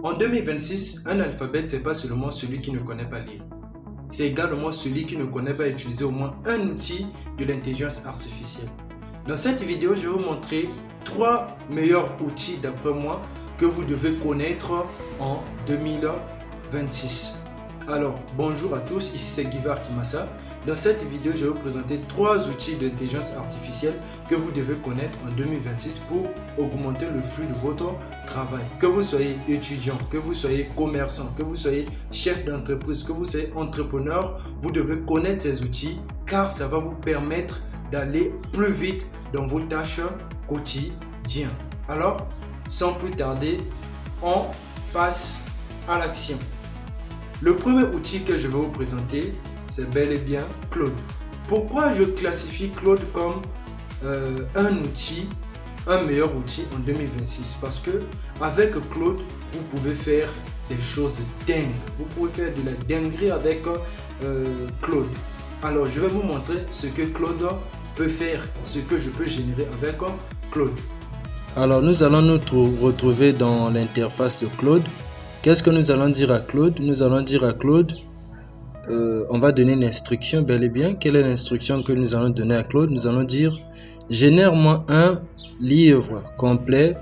En 2026, un alphabète, c'est pas seulement celui qui ne connaît pas lire. C'est également celui qui ne connaît pas utiliser au moins un outil de l'intelligence artificielle. Dans cette vidéo, je vais vous montrer 3 meilleurs outils d'après moi que vous devez connaître en 2026. Alors, bonjour à tous, ici c'est Guivar Kimassa. Dans cette vidéo, je vais vous présenter 3 outils d'intelligence artificielle que vous devez connaître en 2026 pour augmenter le flux de votre travail. Que vous soyez étudiant, que vous soyez commerçant, que vous soyez chef d'entreprise, que vous soyez entrepreneur, vous devez connaître ces outils car ça va vous permettre d'aller plus vite dans vos tâches quotidiennes. Alors, sans plus tarder, on passe à l'action. Le premier outil que je vais vous présenter, c'est bel et bien Claude. Pourquoi je classifie Claude comme un outil, un meilleur outil en 2026? Parce que avec Claude, vous pouvez faire des choses dingues. Vous pouvez faire de la dinguerie avec Claude. Alors, je vais vous montrer ce que Claude peut faire, ce que je peux générer avec Claude. Alors, nous allons nous retrouver dans l'interface de Claude. Qu'est-ce que nous allons dire à Claude? Nous allons dire à Claude, on va donner une instruction bel et bien. Quelle est l'instruction que nous allons donner à Claude? Nous allons dire, génère-moi un livre complet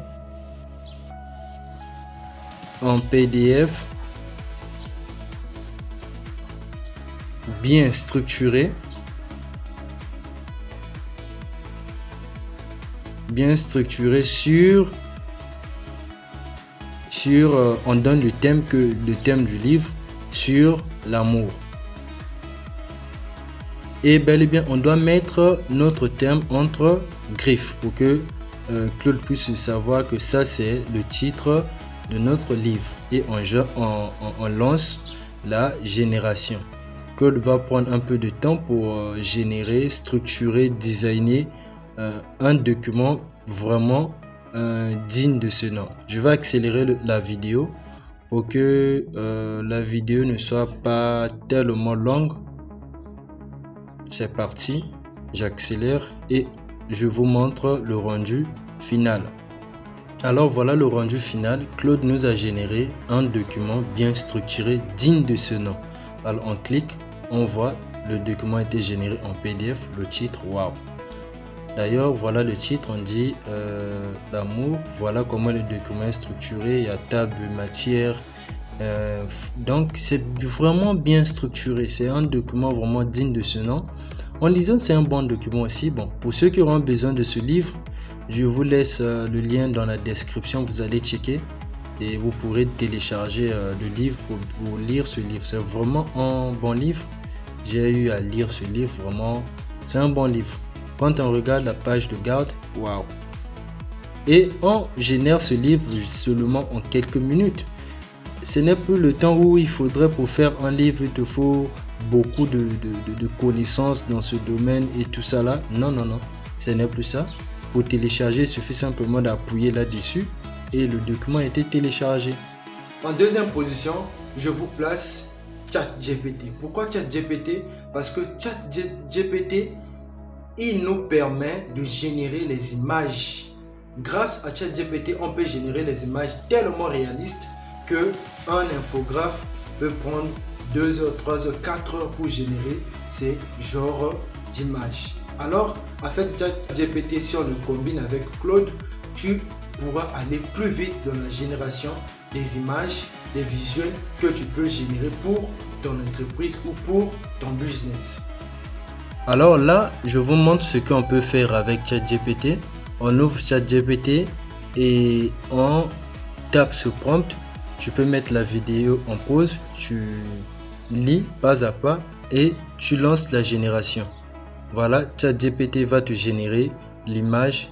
en PDF, bien structuré, on donne le thème du livre sur l'amour. Et bel et bien, on doit mettre notre thème entre griffes pour que Claude puisse savoir que ça c'est le titre de notre livre. Et on lance la génération. Claude va prendre un peu de temps pour générer, structurer, designer un document vraiment digne de ce nom. Je vais accélérer la vidéo pour que la vidéo ne soit pas tellement longue. C'est parti, j'accélère et je vous montre le rendu final. Alors voilà le rendu final. Claude nous a généré un document bien structuré, digne de ce nom. Alors on clique, on voit le document a été généré en PDF, le titre, waouh. D'ailleurs, voilà le titre, on dit l'amour. Voilà comment le document est structuré. Il y a table, matière. Donc, c'est vraiment bien structuré. C'est un document vraiment digne de ce nom. En lisant, c'est un bon document aussi. Bon, pour ceux qui auront besoin de ce livre, je vous laisse le lien dans la description. Vous allez checker et vous pourrez télécharger le livre pour lire ce livre. C'est vraiment un bon livre. J'ai eu à lire ce livre. Vraiment, c'est un bon livre. Quand on regarde la page de garde, waouh! Et on génère ce livre seulement en quelques minutes. Ce n'est plus le temps où il faudrait pour faire un livre, il te faut beaucoup de connaissances dans ce domaine et tout ça là. Non, non, non, ce n'est plus ça. Pour télécharger, il suffit simplement d'appuyer là-dessus et le document a été téléchargé. En deuxième position, je vous place ChatGPT. Pourquoi ChatGPT? Parce que ChatGPT, il nous permet de générer les images. Grâce à ChatGPT, on peut générer les images tellement réalistes que un infographe peut prendre 2 heures, 3 heures, 4 heures pour générer ces genres d'images. Alors, avec ChatGPT, si on le combine avec Claude, tu pourras aller plus vite dans la génération des images, des visuels que tu peux générer pour ton entreprise ou pour ton business. Alors là, je vous montre ce qu'on peut faire avec ChatGPT. On ouvre ChatGPT et on tape sur prompt. Tu peux mettre la vidéo en pause, tu lis pas à pas et tu lances la génération. Voilà, ChatGPT va te générer l'image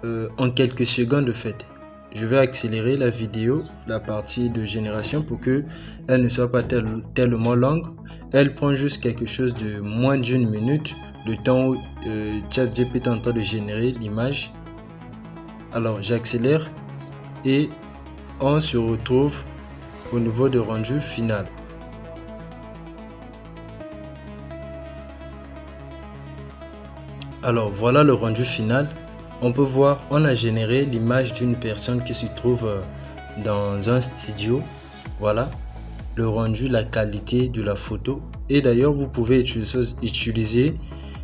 en quelques secondes de fait. Je vais accélérer la vidéo, la partie de génération pour que elle ne soit pas tellement longue. Elle prend juste quelque chose de moins d'une minute, le temps où ChatGPT est en train de générer l'image. Alors j'accélère et on se retrouve au niveau de rendu final. Alors voilà le rendu final. On peut voir, on a généré l'image d'une personne qui se trouve dans un studio. Voilà, le rendu, la qualité de la photo. Et d'ailleurs, vous pouvez utiliser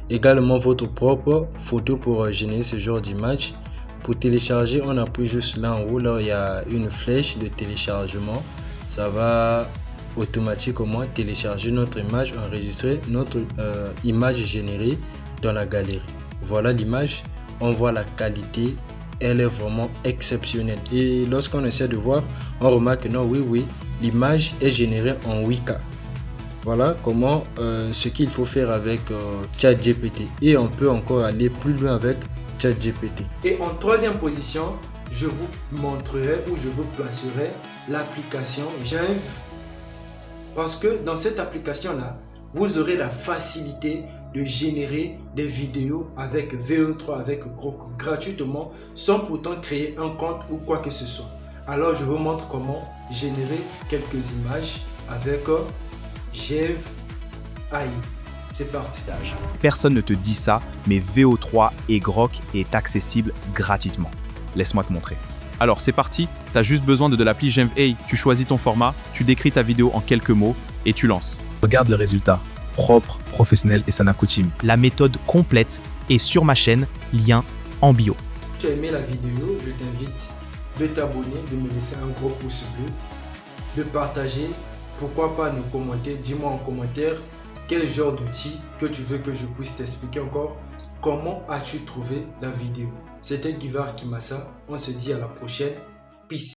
également votre propre photo pour générer ce genre d'image. Pour télécharger, on appuie juste là en haut, là il y a une flèche de téléchargement. Ça va automatiquement télécharger notre image, enregistrer notre image générée dans la galerie. Voilà l'image, on voit la qualité, elle est vraiment exceptionnelle. Et lorsqu'on essaie de voir, on remarque que non, oui, l'image est générée en 8K. Voilà comment ce qu'il faut faire avec ChatGPT. Et on peut encore aller plus loin avec ChatGPT. Et en troisième position, je vous montrerai ou je vous placerai l'application Genv. Parce que dans cette application-là, vous aurez la facilité de générer des vidéos avec VO3, avec Grok gratuitement, sans pourtant créer un compte ou quoi que ce soit. Alors, je vous montre comment générer quelques images avec Genv AI. C'est parti. Personne ne te dit ça, mais VO3 et Grok est accessible gratuitement. Laisse-moi te montrer. Alors c'est parti, tu as juste besoin de l'appli Genv AI. Tu choisis ton format, tu décris ta vidéo en quelques mots et tu lances. Regarde le résultat, propre, professionnel et sans coutume. La méthode complète est sur ma chaîne, lien en bio. Si tu as aimé la vidéo, je t'invite de t'abonner, de me laisser un gros pouce bleu, de partager, pourquoi pas nous commenter, dis-moi en commentaire quel genre d'outil que tu veux que je puisse t'expliquer encore. Comment as-tu trouvé la vidéo? C'était Guivar Kimassa, on se dit à la prochaine. Peace.